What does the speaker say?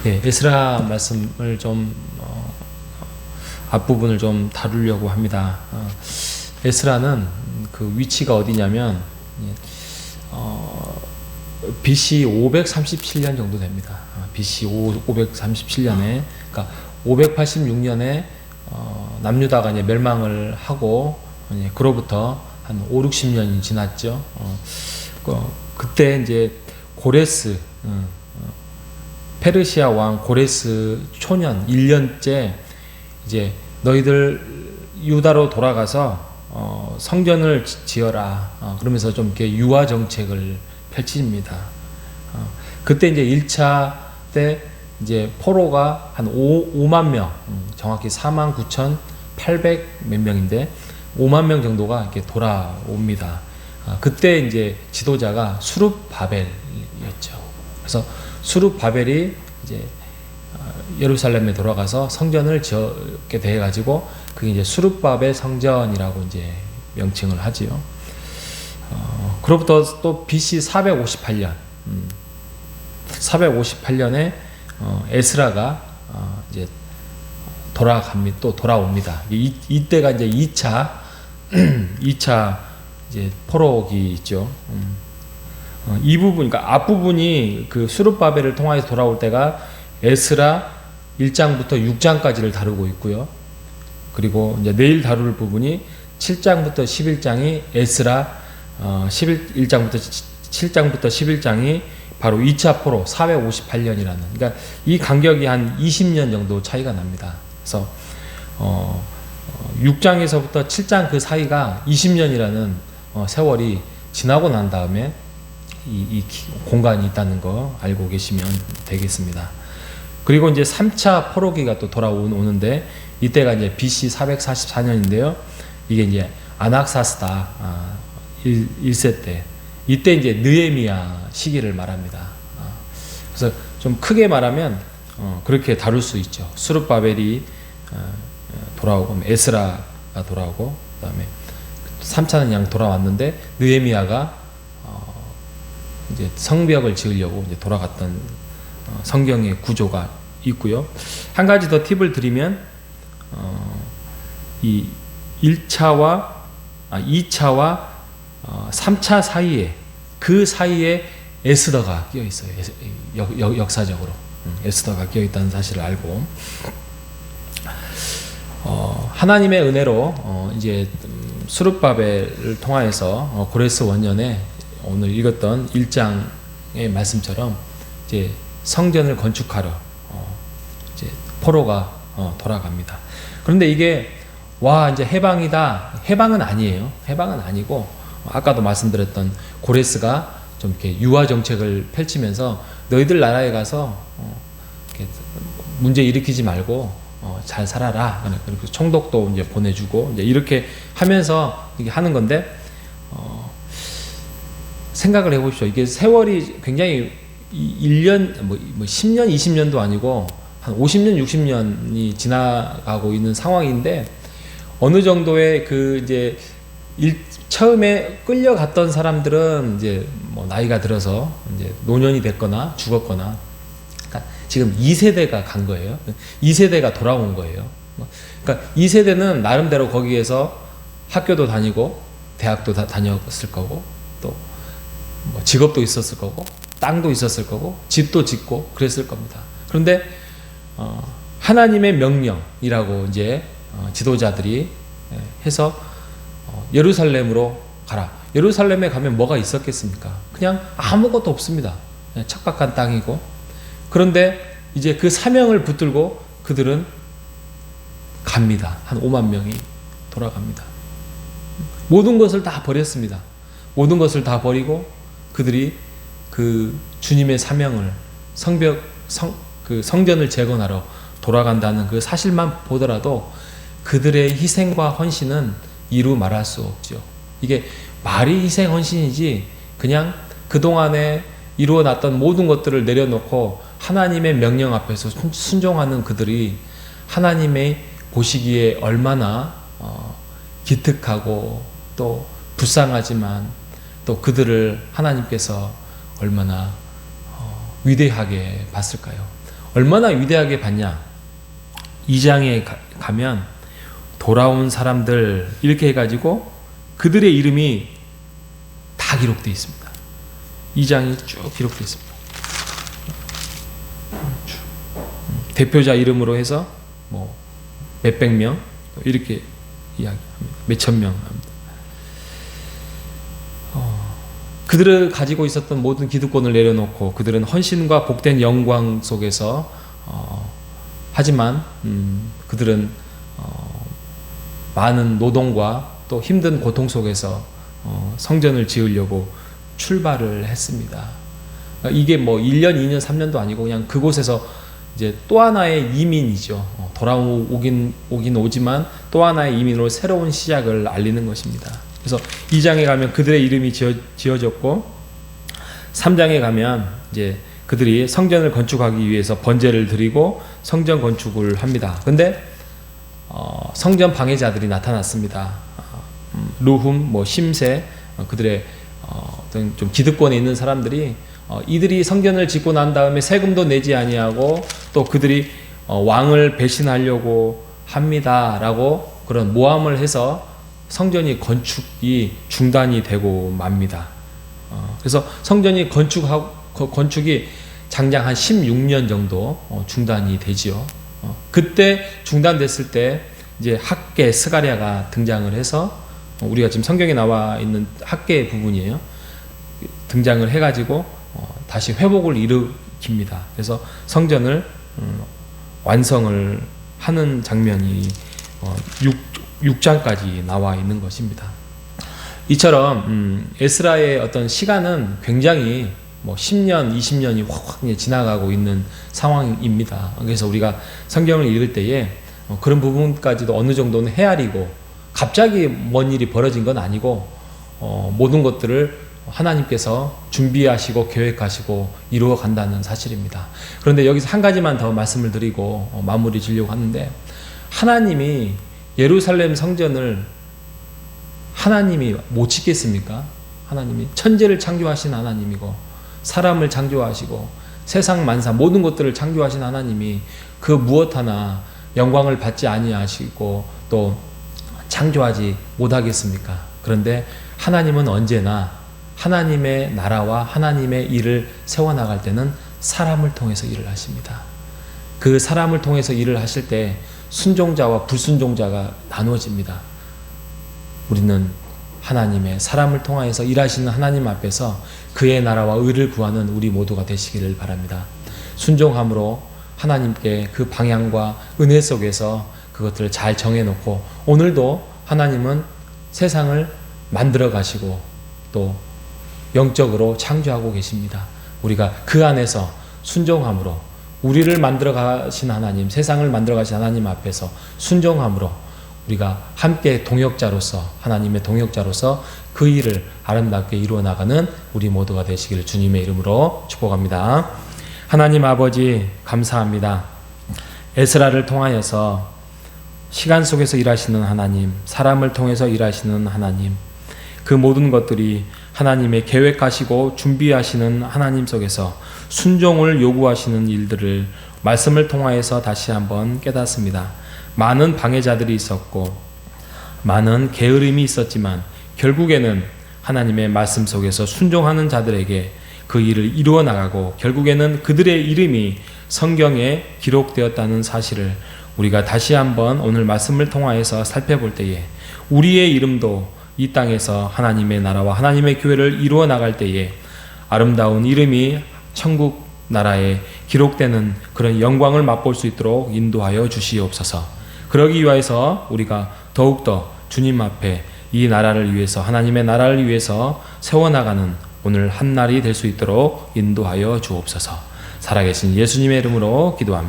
예, 에스라 말씀을 좀 앞부분을 좀 다루려고 합니다. 에스라는 그 위치가 어디냐면 BC 537년 정도 됩니다. BC 537년에 그러니까 586년에 남유다가 이제 멸망을 하고 그로부터 한 5, 60년이 지났죠. 그때 이제 고레스 페르시아 왕 고레스 초년 1년째 이제 너희들 유다로 돌아가서 성전을 지어라. 그러면서 좀 이렇게 유화 정책을 펼칩니다. 그때 이제 1차 때 이제 포로가 한 5만 명, 정확히 49,800 몇 명인데 5만 명 정도가 이렇게 돌아옵니다. 그때 이제 지도자가 수룹바벨이었죠. 그래서 수룹바벨이 이제 예루살렘에 돌아가서 성전을 지었게 돼 가지고 그게 이제 수룹바벨 성전이라고 이제 명칭을 하지요. 그로부터 또 BC 458년, 458년에 에스라가 이제 또 돌아옵니다. 이때가 이제 2차 이제 포로기 있죠. 이 부분, 그러니까 앞부분이 그 수룹바벨을 통해서 돌아올 때가 에스라 1장부터 6장까지를 다루고 있고요. 그리고 이제 내일 다룰 부분이 7장부터 11장이 에스라 1장부터 7장부터 11장이 바로 2차 포로 458년이라는, 그러니까 이 간격이 한 20년 정도 차이가 납니다. 그래서 6장에서부터 7장 그 사이가 20년이라는 세월이 지나고 난 다음에 이 공간이 있다는 거 알고 계시면 되겠습니다. 그리고 이제 3차 포로기가 또 돌아오는데 이때가 이제 BC 444년인데요. 이게 이제 아낙사스다 1세 때, 이때 이제 느헤미야 시기를 말합니다. 그래서 좀 크게 말하면 그렇게 다룰 수 있죠. 수룹바벨이 돌아오고 에스라가 돌아오고 그다음에 3차는 양 돌아왔는데 느헤미야가 이제 성벽을 지으려고 이제 돌아갔던 성경의 구조가 있고요. 한 가지 더 팁을 드리면 이 2차와 3차 사이에, 그 사이에 에스더가 끼어 있어요. 역사적으로 에스더가 끼어 있다는 사실을 알고, 하나님의 은혜로 이제 수룹바벨을 통하여서 고레스 원년에 오늘 읽었던 1장의 말씀처럼 이제 성전을 건축하러 이제 포로가 돌아갑니다. 그런데 이게 이제 해방이다. 해방은 아니에요. 해방은 아니고, 아까도 말씀드렸던 고레스가 좀 이렇게 유화 정책을 펼치면서 너희들 나라에 가서 이렇게 문제 일으키지 말고 잘 살아라. 그리고 총독도 이제 보내주고 이제 이렇게 하면서 이게 하는 건데, 생각을 해보십시오. 이게 세월이 굉장히 1년, 10년, 20년도 아니고 한 50년, 60년이 지나가고 있는 상황인데, 어느 정도의 그 이제 처음에 끌려갔던 사람들은 이제 뭐 나이가 들어서 이제 노년이 됐거나 죽었거나, 그러니까 지금 2세대가 간 거예요. 2세대가 돌아온 거예요. 그러니까 2세대는 나름대로 거기에서 학교도 다니고 대학도 다녔을 거고, 또 뭐 직업도 있었을 거고, 땅도 있었을 거고, 집도 짓고 그랬을 겁니다. 그런데 하나님의 명령이라고 이제 지도자들이 해서 예루살렘으로 가라. 예루살렘에 가면 뭐가 있었겠습니까? 그냥 아무것도 없습니다. 척박한 땅이고. 그런데 이제 그 사명을 붙들고 그들은 갑니다. 한 5만 명이 돌아갑니다. 모든 것을 다 버렸습니다. 모든 것을 다 버리고 그들이 그 주님의 사명을 그 성전을 재건하러 돌아간다는 그 사실만 보더라도 그들의 희생과 헌신은 이루 말할 수 없죠. 이게 말이 희생 헌신이지, 그냥 그동안에 이루어놨던 모든 것들을 내려놓고 하나님의 명령 앞에서 순종하는 그들이 하나님의 보시기에 얼마나 기특하고 또 불쌍하지만 또 그들을 하나님께서 얼마나 위대하게 봤을까요? 얼마나 위대하게 봤냐. 2장에 가면 돌아온 사람들 이렇게 해가지고 그들의 이름이 다 기록되어 있습니다. 2장이 쭉 기록되어 있습니다. 대표자 이름으로 해서 뭐 몇백 명 이렇게 이야기합니다. 몇천 명 합니다. 그들을 가지고 있었던 모든 기득권을 내려놓고 그들은 헌신과 복된 영광 속에서 하지만 그들은 많은 노동과 또 힘든 고통 속에서 성전을 지으려고 출발을 했습니다. 이게 뭐 1년, 2년, 3년도 아니고 그냥 그곳에서 이제 또 하나의 이민이죠. 돌아오긴 오지만 또 하나의 이민으로 새로운 시작을 알리는 것입니다. 그래서 2장에 가면 그들의 이름이 지어졌고 3장에 가면 이제 그들이 성전을 건축하기 위해서 번제를 드리고 성전 건축을 합니다. 근데 성전 방해자들이 나타났습니다. 르훔, 뭐 심세, 그들의 어떤 좀 기득권에 있는 사람들이 이들이 성전을 짓고 난 다음에 세금도 내지 아니하고 또 그들이 왕을 배신하려고 합니다라고 그런 모함을 해서 성전이 건축이 중단이 되고 맙니다. 그래서 성전이 건축이 장장 한 16년 정도 중단이 되지요. 그때 중단됐을 때 이제 학계 스가랴가 등장을 해서 우리가 지금 성경에 나와 있는 학계 부분이에요. 등장을 해가지고 다시 회복을 일으킵니다. 그래서 성전을 완성을 하는 장면이 6장까지 나와 있는 것입니다. 이처럼 에스라의 어떤 시간은 굉장히 뭐 10년, 20년이 확 지나가고 있는 상황입니다. 그래서 우리가 성경을 읽을 때에 그런 부분까지도 어느 정도는 헤아리고 갑자기 뭔 일이 벌어진 건 아니고 모든 것들을 하나님께서 준비하시고 계획하시고 이루어 간다는 사실입니다. 그런데 여기서 한 가지만 더 말씀을 드리고 마무리 지려고 하는데, 하나님이 예루살렘 성전을 하나님이 못 짓겠습니까? 하나님이 천지를 창조하신 하나님이고 사람을 창조하시고 세상 만사 모든 것들을 창조하신 하나님이 그 무엇 하나 영광을 받지 아니하시고 또 창조하지 못하겠습니까? 그런데 하나님은 언제나 하나님의 나라와 하나님의 일을 세워나갈 때는 사람을 통해서 일을 하십니다. 그 사람을 통해서 일을 하실 때 순종자와 불순종자가 나누어집니다. 우리는 하나님의 사람을 통하여서 일하시는 하나님 앞에서 그의 나라와 의를 구하는 우리 모두가 되시기를 바랍니다. 순종함으로 하나님께 그 방향과 은혜 속에서 그것들을 잘 정해놓고, 오늘도 하나님은 세상을 만들어 가시고 또 영적으로 창조하고 계십니다. 우리가 그 안에서 순종함으로 우리를 만들어 가신 하나님, 세상을 만들어 가신 하나님 앞에서 순종함으로 우리가 함께 동역자로서, 하나님의 동역자로서 그 일을 아름답게 이루어 나가는 우리 모두가 되시기를 주님의 이름으로 축복합니다. 하나님 아버지 감사합니다. 에스라를 통하여서 시간 속에서 일하시는 하나님, 사람을 통해서 일하시는 하나님, 그 모든 것들이 하나님의 계획하시고 준비하시는 하나님 속에서 순종을 요구하시는 일들을 말씀을 통하여서 다시 한번 깨닫습니다. 많은 방해자들이 있었고 많은 게으름이 있었지만 결국에는 하나님의 말씀 속에서 순종하는 자들에게 그 일을 이루어 나가고 결국에는 그들의 이름이 성경에 기록되었다는 사실을 우리가 다시 한번 오늘 말씀을 통하여서 살펴볼 때에 우리의 이름도 이 땅에서 하나님의 나라와 하나님의 교회를 이루어 나갈 때에 아름다운 이름이 천국 나라에 기록되는 그런 영광을 맛볼 수 있도록 인도하여 주시옵소서. 그러기 위해서 우리가 더욱더 주님 앞에 이 나라를 위해서, 하나님의 나라를 위해서 세워나가는 오늘 한 날이 될 수 있도록 인도하여 주옵소서. 살아계신 예수님의 이름으로 기도합니다.